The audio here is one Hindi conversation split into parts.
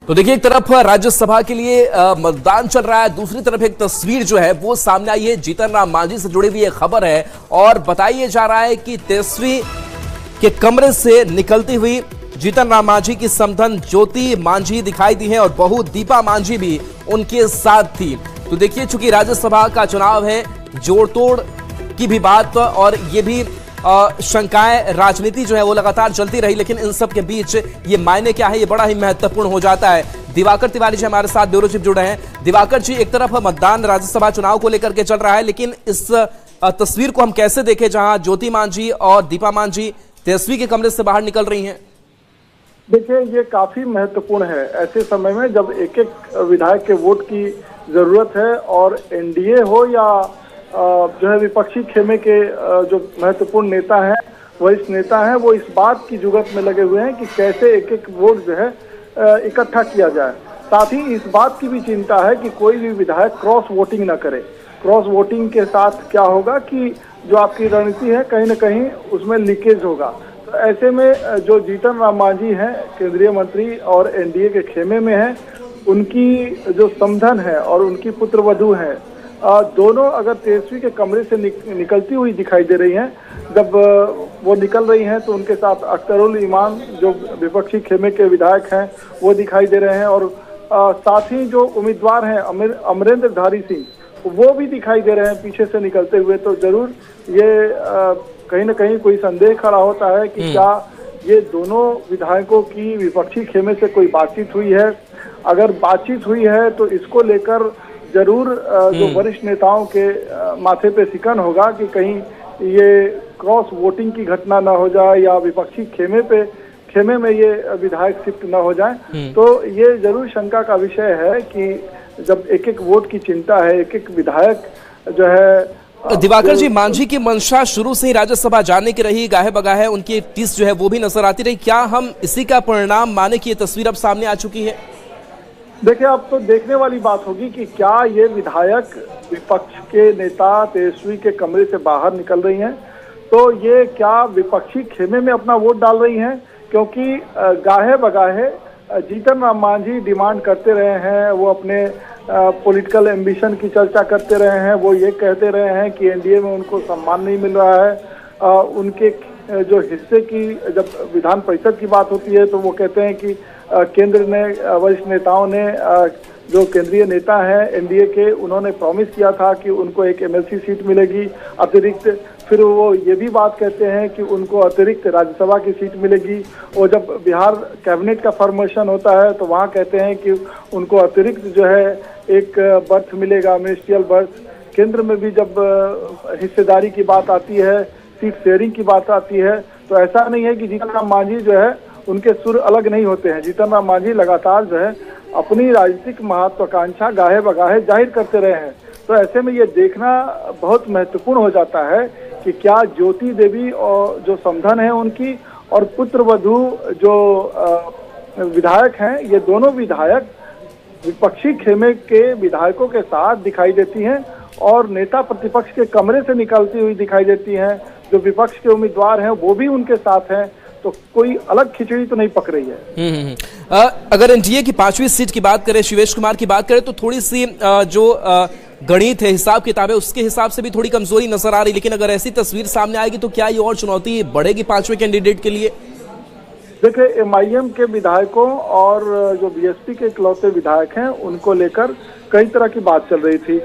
तो देखिए, एक तरफ राज्यसभा के लिए मतदान चल रहा है, दूसरी तरफ एक तस्वीर जो है वो सामने आई है। जीतन राम मांझी से जुड़ी हुई एक खबर है और बताइए जा रहा है कि तेजस्वी के कमरे से निकलती हुई जीतन राम मांझी की समधन ज्योति मांझी दिखाई दी है और बहू दीपा मांझी भी उनके साथ थी। तो देखिए, चूंकि राज्यसभा का चुनाव है, जोड़ तोड़ की भी बात और ये भी शंकाएं, राजनीति जो है वो लगातार चलती रही, लेकिन इन सब के बीच ये मायने क्या है, ये बड़ा ही महत्वपूर्ण हो जाता है। दिवाकर तिवारी जी हमारे साथ ब्यूरो चीफ जुड़े हैं। दिवाकर जी, एक तरफ मतदान राज्यसभा चुनाव को लेकर के चल रहा है, लेकिन इस तस्वीर को हम कैसे देखें जहां ज्योति मांझी और दीपा मांझी तेजस्वी के कमरे से बाहर निकल रही हैं? देखिए, ये काफी महत्वपूर्ण है ऐसे समय में जब एक एक विधायक के वोट की जरूरत है और एनडीए हो या जो है विपक्षी खेमे के जो महत्वपूर्ण नेता हैं, वरिष्ठ नेता हैं, वो इस बात की जुगत में लगे हुए हैं कि कैसे एक एक वोट जो है इकट्ठा किया जाए। साथ ही इस बात की भी चिंता है कि कोई भी विधायक क्रॉस वोटिंग ना करे। क्रॉस वोटिंग के साथ क्या होगा कि जो आपकी रणनीति है कहीं ना कहीं उसमें लीकेज होगा। तो ऐसे में जो जीतन राम मांझी हैं, केंद्रीय मंत्री और एनडीए के खेमे में हैं, उनकी जो समधन है और उनकी पुत्रवधू है, दोनों अगर तेजस्वी के कमरे से निकलती हुई दिखाई दे रही हैं। जब वो निकल रही हैं तो उनके साथ अख्तरुल ईमान जो विपक्षी खेमे के विधायक हैं वो दिखाई दे रहे हैं और साथ ही जो उम्मीदवार हैं अमरेंद्र धारी सिंह, वो भी दिखाई दे रहे हैं पीछे से निकलते हुए। तो जरूर ये कहीं ना कहीं कोई संदेह खड़ा होता है कि क्या ये दोनों विधायकों की विपक्षी खेमे से कोई बातचीत हुई है। अगर बातचीत हुई है तो इसको लेकर जरूर जो वरिष्ठ नेताओं के माथे पे सिकन होगा कि कहीं ये क्रॉस वोटिंग की घटना ना हो जाए या विपक्षी खेमे में ये विधायक शिफ्ट ना हो जाए। तो ये जरूर शंका का विषय है कि जब एक एक वोट की चिंता है, एक एक विधायक जो है। दिवाकर जी, मांझी की मंशा शुरू से ही राज्यसभा जाने की रही, गाहे बगाहे उनकी टीस जो है वो भी नजर आती रही। क्या हम इसी का परिणाम माने कि ये तस्वीर अब सामने आ चुकी है? देखिए, अब तो देखने वाली बात होगी कि क्या ये विधायक विपक्ष के नेता तेजस्वी के कमरे से बाहर निकल रही हैं, तो ये क्या विपक्षी खेमे में अपना वोट डाल रही हैं। क्योंकि गाहे बगाहे जीतन राम मांझी डिमांड करते रहे हैं, वो अपने पॉलिटिकल एम्बिशन की चर्चा करते रहे हैं, वो ये कहते रहे हैं कि एनडीए में उनको सम्मान नहीं मिल रहा है। उनके जो हिस्से की जब विधान परिषद की बात होती है तो वो कहते हैं कि केंद्र ने, वरिष्ठ नेताओं ने, जो केंद्रीय नेता हैं एनडीए के, उन्होंने प्रॉमिस किया था कि उनको एक एमएलसी सीट मिलेगी अतिरिक्त। फिर वो ये भी बात कहते हैं कि उनको अतिरिक्त राज्यसभा की सीट मिलेगी और जब बिहार कैबिनेट का फॉर्मेशन होता है तो वहाँ कहते हैं कि उनको अतिरिक्त जो है एक बर्थ मिलेगा, मिनिस्ट्रियल बर्थ। केंद्र में भी जब हिस्सेदारी की बात आती है, सीट शेयरिंग की बात आती है, तो ऐसा नहीं है कि जीतन राम मांझी जो है उनके सुर अलग नहीं होते हैं। जीतन राम मांझी लगातार जो है अपनी राजनीतिक महत्वाकांक्षा गाहे बगाहे जाहिर करते रहे हैं। तो ऐसे में ये देखना बहुत महत्वपूर्ण हो जाता है कि क्या ज्योति देवी और जो समधन है उनकी और पुत्रवधू जो विधायक हैं, ये दोनों विधायक विपक्षी खेमे के विधायकों के साथ दिखाई देती हैं और नेता प्रतिपक्ष के कमरे से निकलती हुई दिखाई देती हैं। जो विपक्ष के उम्मीदवार हैं वो भी उनके साथ हैं। तो कोई अलग खिचड़ी तो नहीं पक रही है। अगर एनडीए की 5वीं सीट की बात करें, शिवेश कुमार की बात करें, तो थोड़ी सी जो गणित है, हिसाब किताब है, उसके हिसाब से भी थोड़ी कमजोरी नजर आ रही। लेकिन अगर ऐसी तस्वीर सामने आएगी तो क्या ये और चुनौती बढ़ेगी 5वें कैंडिडेट के लिए? देखिए, एमआईएम के विधायकों और जो बीएसपी के इकलौते विधायक हैं उनको लेकर कई तरह की बात चल रही थी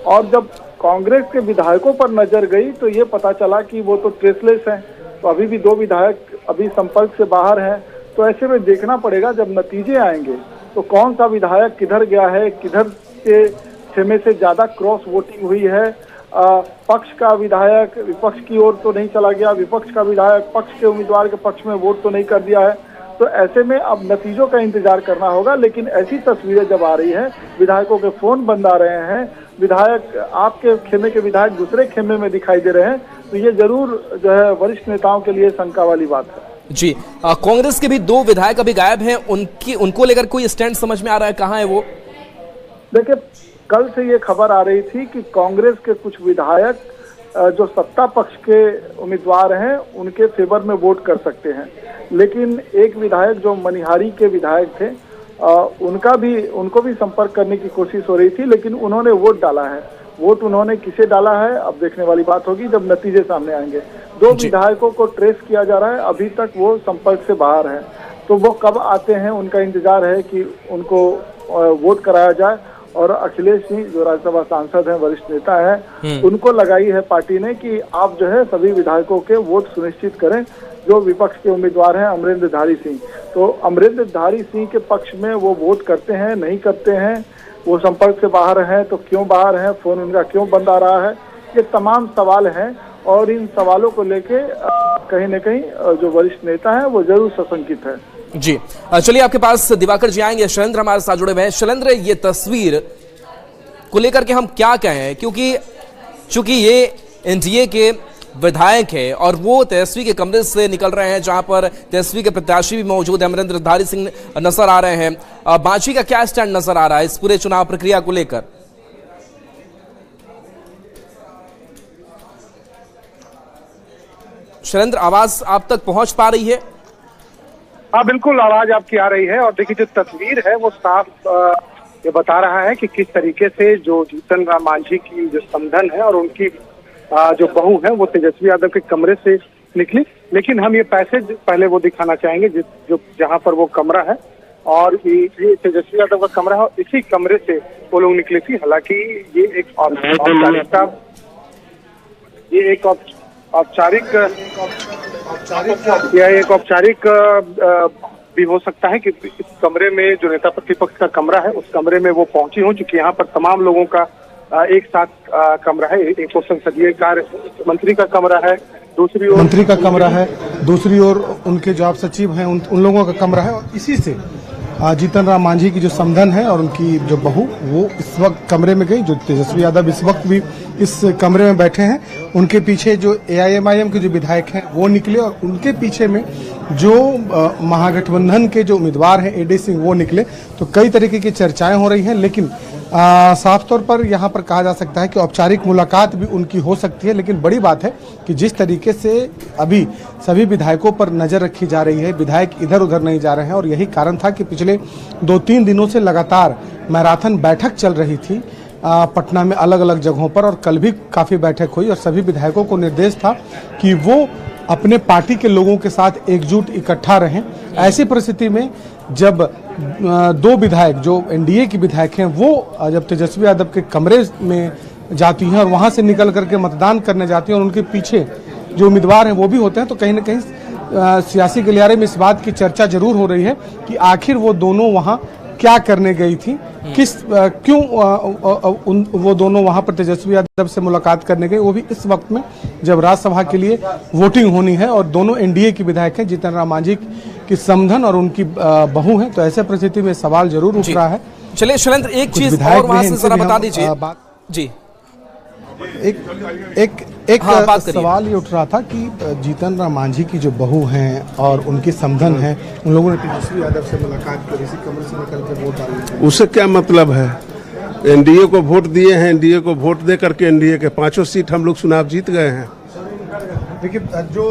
और जब कांग्रेस के विधायकों पर नजर गई तो ये पता चला कि वो तो ट्रेसलेस हैं। तो अभी भी 2 विधायक अभी संपर्क से बाहर हैं। तो ऐसे में देखना पड़ेगा जब नतीजे आएंगे तो कौन सा विधायक किधर गया है, किधर के खेमे से ज्यादा क्रॉस वोटिंग हुई है। पक्ष का विधायक विपक्ष की ओर तो नहीं चला गया, विपक्ष का विधायक पक्ष के उम्मीदवार के पक्ष में वोट तो नहीं कर दिया है। तो ऐसे में अब नतीजों का इंतजार करना होगा। लेकिन ऐसी तस्वीरें जब आ रही हैं, विधायकों के फोन बंद आ रहे हैं, विधायक आपके खेमे के विधायक दूसरे खेमे में दिखाई दे रहे हैं, तो ये जरूर जो है वरिष्ठ नेताओं के लिए शंका वाली बात है। जी, कांग्रेस के भी 2 विधायक अभी गायब हैं, उनको लेकर कोई स्टैंड समझ में आ रहा है, कहाँ है वो? देखिए, कल से ये खबर आ रही थी कि कांग्रेस के कुछ विधायक जो सत्ता पक्ष के उम्मीदवार हैं उनके फेवर में वोट कर सकते हैं, लेकिन एक विधायक जो मनिहारी के विधायक थे उनको भी संपर्क करने की कोशिश हो रही थी, लेकिन उन्होंने वोट डाला है। वोट उन्होंने किसे डाला है अब देखने वाली बात होगी जब नतीजे सामने आएंगे। 2 विधायकों को ट्रेस किया जा रहा है, अभी तक वो संपर्क से बाहर हैं, तो वो कब आते हैं उनका इंतजार है कि उनको वोट कराया जाए। और अखिलेश सिंह जो राज्यसभा सांसद हैं, वरिष्ठ नेता हैं, उनको लगाई है पार्टी ने कि आप जो है सभी विधायकों के वोट सुनिश्चित करें। जो विपक्ष के उम्मीदवार हैं अमरेंद्रधारी सिंह, तो अमरेंद्रधारी सिंह के पक्ष में वो वोट करते हैं नहीं करते हैं, वो संपर्क से बाहर हैं तो क्यों बाहर हैं, फोन उनका क्यों बंद आ रहा है, ये तमाम सवाल हैं। और इन सवालों को लेके कहीं न कहीं जो वरिष्ठ नेता है वो जरूर सशंकित है। जी चलिए आपके पास दिवाकर जी आएंगे। शैलेंद्र हमारे साथ जुड़े हुए हैं। शैलेंद्र, ये तस्वीर को लेकर के हम क्या कहें, क्योंकि चूंकि ये एनडीए के विधायक है और वो तेजस्वी के कमरे से निकल रहे हैं, जहां पर तेजस्वी के प्रत्याशी भी मौजूद है, अमरेंद्रधारी सिंह नजर आ रहे हैं। मांझी का क्या स्टैंड नजर आ रहा है इस पूरे चुनाव प्रक्रिया को लेकर? शैलेंद्र, आवाज आप तक पहुंच पा रही है? हाँ बिल्कुल, आवाज आपकी आ रही है। और देखिए जो तस्वीर है वो साफ ये बता रहा है कि किस तरीके से जो जीतन राम मांझी की जो समधन है और उनकी जो बहू है वो तेजस्वी यादव के कमरे से निकली। लेकिन हम ये पैसेज पहले वो दिखाना चाहेंगे जो जहाँ पर वो कमरा है, और ये तेजस्वी यादव का कमरा है, इसी कमरे से वो लोग निकले थी। हालांकि ये एक औपचारिक भी हो सकता है कि इस कमरे में जो नेता प्रतिपक्ष का कमरा है उस कमरे में वो पहुंची हो, चूंकि यहाँ पर तमाम लोगों का एक साथ कमरा है। एक तो संसदीय कार्य मंत्री का कमरा है, दूसरी ओर मंत्री का कमरा है, दूसरी ओर उनके जो आप सचिव हैं उन लोगों का कमरा है, और इसी से जीतन राम मांझी की जो समधन है और उनकी जो बहू वो इस वक्त कमरे में गई। जो तेजस्वी यादव इस वक्त भी इस कमरे में बैठे हैं, उनके पीछे जो AIMIM के जो विधायक हैं वो निकले, और उनके पीछे में जो महागठबंधन के जो उम्मीदवार हैं AD सिंह वो निकले। तो कई तरीके की चर्चाएं हो रही हैं, लेकिन साफ तौर पर यहाँ पर कहा जा सकता है कि औपचारिक मुलाकात भी उनकी हो सकती है। लेकिन बड़ी बात है कि जिस तरीके से अभी सभी विधायकों पर नजर रखी जा रही है, विधायक इधर उधर नहीं जा रहे हैं, और यही कारण था कि पिछले 2-3 दिनों से लगातार मैराथन बैठक चल रही थी पटना में अलग अलग जगहों पर, और कल भी काफ़ी बैठक हुई, और सभी विधायकों को निर्देश था कि वो अपने पार्टी के लोगों के साथ एकजुट इकट्ठा रहें। ऐसी परिस्थिति में जब 2 विधायक जो एनडीए के विधायक हैं वो जब तेजस्वी यादव के कमरे में जाती हैं और वहां से निकल करके मतदान करने जाती हैं, और उनके पीछे जो उम्मीदवार हैं वो भी होते हैं, तो कहीं ना कहीं सियासी गलियारे में इस बात की चर्चा जरूर हो रही है कि आखिर वो दोनों वहां क्या करने गई थी, क्यों वो दोनों वहां पर तेजस्वी यादव से मुलाकात करने गए, वो भी इस वक्त में जब राज्यसभा के लिए वोटिंग होनी है और दोनों एनडीए के विधायक हैं, जीतन राम मांझी की समधन और उनकी बहू हैं। तो ऐसे परिस्थिति में सवाल जरूर उठ रहा है। चलिए शैलेंद्र, एक चीज और वहां से जरा बता दीजिए। जी, एक सवाल ये उठ रहा था कि जीतन राम मांझी की जो बहू हैं और उनकी समधन है, उन लोगों ने तेजस्वी यादव से मुलाकात की, इसी कमरे से निकल के वोट डाले। उससे क्या मतलब है? एनडीए को वोट दिए हैं, एनडीए को वोट दे करके एनडीए के 5 सीट हम लोग चुनाव जीत गए हैं। देखिए जो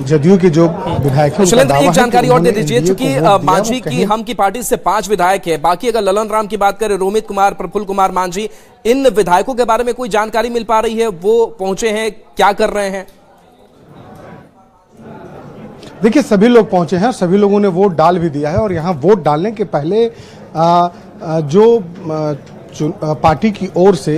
जदयू के जो विधायक हैं, शैलेंद्र एक जानकारी और दे दीजिए, चूंकि मांझी की हम की पार्टी से 5 विधायक है, बाकी अगर ललन राम की बात करें, रोमित कुमार, प्रफुल्ल कुमार मांझी, इन विधायकों के बारे में कोई जानकारी मिल पा रही है? वो पहुंचे हैं, क्या कर रहे हैं? देखिए सभी लोग पहुंचे हैं, सभी लोगों ने वोट डाल भी दिया है, और यहाँ वोट डालने के पहले जो पार्टी की ओर से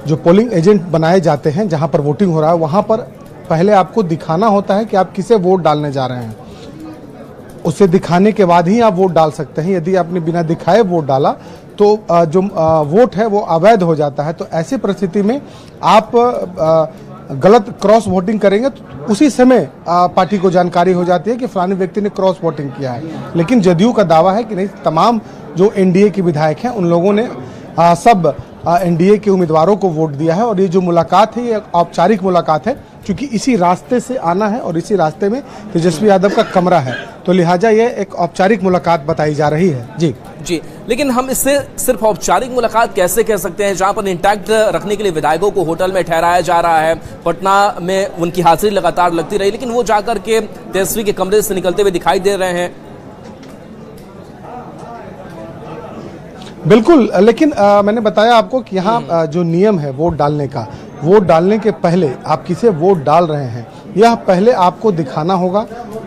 जो पोलिंग एजेंट बनाए जाते हैं, जहां पर वोटिंग हो रहा है, वहां पर पहले आपको दिखाना होता है कि आप किसे वोट डालने जा रहे हैं। उसे दिखाने के बाद ही आप वोट डाल सकते हैं। यदि आपने बिना दिखाए वोट डाला तो जो वोट है वो अवैध हो जाता है। तो ऐसी परिस्थिति में आप गलत क्रॉस वोटिंग करेंगे तो उसी समय पार्टी को जानकारी हो जाती है कि फलाने व्यक्ति ने क्रॉस वोटिंग किया है। लेकिन जदयू का दावा है कि नहीं, तमाम जो एनडीए के विधायक हैं उन लोगों ने सब एनडीए के उम्मीदवारों को वोट दिया है, और ये जो मुलाकात है ये औपचारिक मुलाकात है, क्योंकि इसी रास्ते से आना है और इसी रास्ते में तेजस्वी यादव का कमरा है, तो लिहाजा ये एक औपचारिक मुलाकात बताई जा रही है। जी, लेकिन हम इससे सिर्फ औपचारिक मुलाकात कैसे कह सकते हैं, जहां पर इंटैक्ट रखने के लिए विधायकों को होटल में ठहराया जा रहा है, पटना में उनकी हाजिरी लगातार लगती रही, लेकिन वो जाकर के तेजस्वी के कमरे से निकलते हुए दिखाई दे रहे हैं। बिल्कुल, लेकिन मैंने बताया आपको कि यहाँ जो नियम है वोट डालने का, वोट डालने के पहले आप किसे वोट डाल रहे हैं यह पहले आपको दिखाना होगा।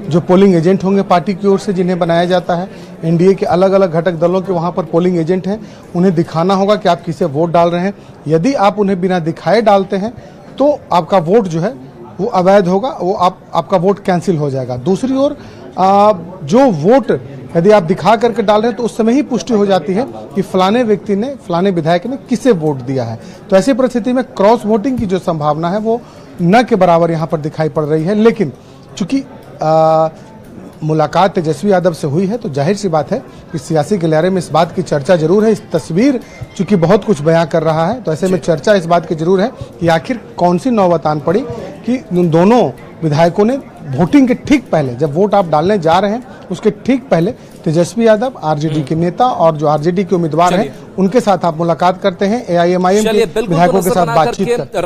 जो पोलिंग एजेंट होंगे पार्टी की ओर से जिन्हें बनाया जाता है, एनडीए के अलग अलग घटक दलों के वहाँ पर पोलिंग एजेंट हैं, उन्हें दिखाना होगा कि आप किसे वोट डाल रहे हैं। यदि आप उन्हें बिना दिखाए डालते हैं तो आपका वोट जो है वो अवैध होगा, वो आपका वोट कैंसिल हो जाएगा। दूसरी ओर जो वोट यदि आप दिखा करके डाल रहे हैं तो उस समय ही पुष्टि हो जाती है कि फलाने व्यक्ति ने, फलाने विधायक ने किसे वोट दिया है। तो ऐसी परिस्थिति में क्रॉस वोटिंग की जो संभावना है वो न के बराबर यहाँ पर दिखाई पड़ रही है। लेकिन चूंकि मुलाकात तेजस्वी यादव से हुई है तो जाहिर सी बात है कि सियासी गलियारे में इस बात की चर्चा जरूर है। इस तस्वीर चूंकि बहुत कुछ बयां कर रहा है तो ऐसे में चर्चा इस बात की जरूर है कि आखिर कौन सी नौबत आन पड़ी कि उन दोनों विधायकों ने वोटिंग के ठीक पहले, जब वोट आप डालने जा रहे हैं उसके ठीक पहले तेजस्वी यादव आरजेडी के नेता और जो आरजेडी के उम्मीदवार हैं उनके साथ आप मुलाकात करते हैं, एआईएमआईएम के विधायकों के साथ बातचीत करते हैं।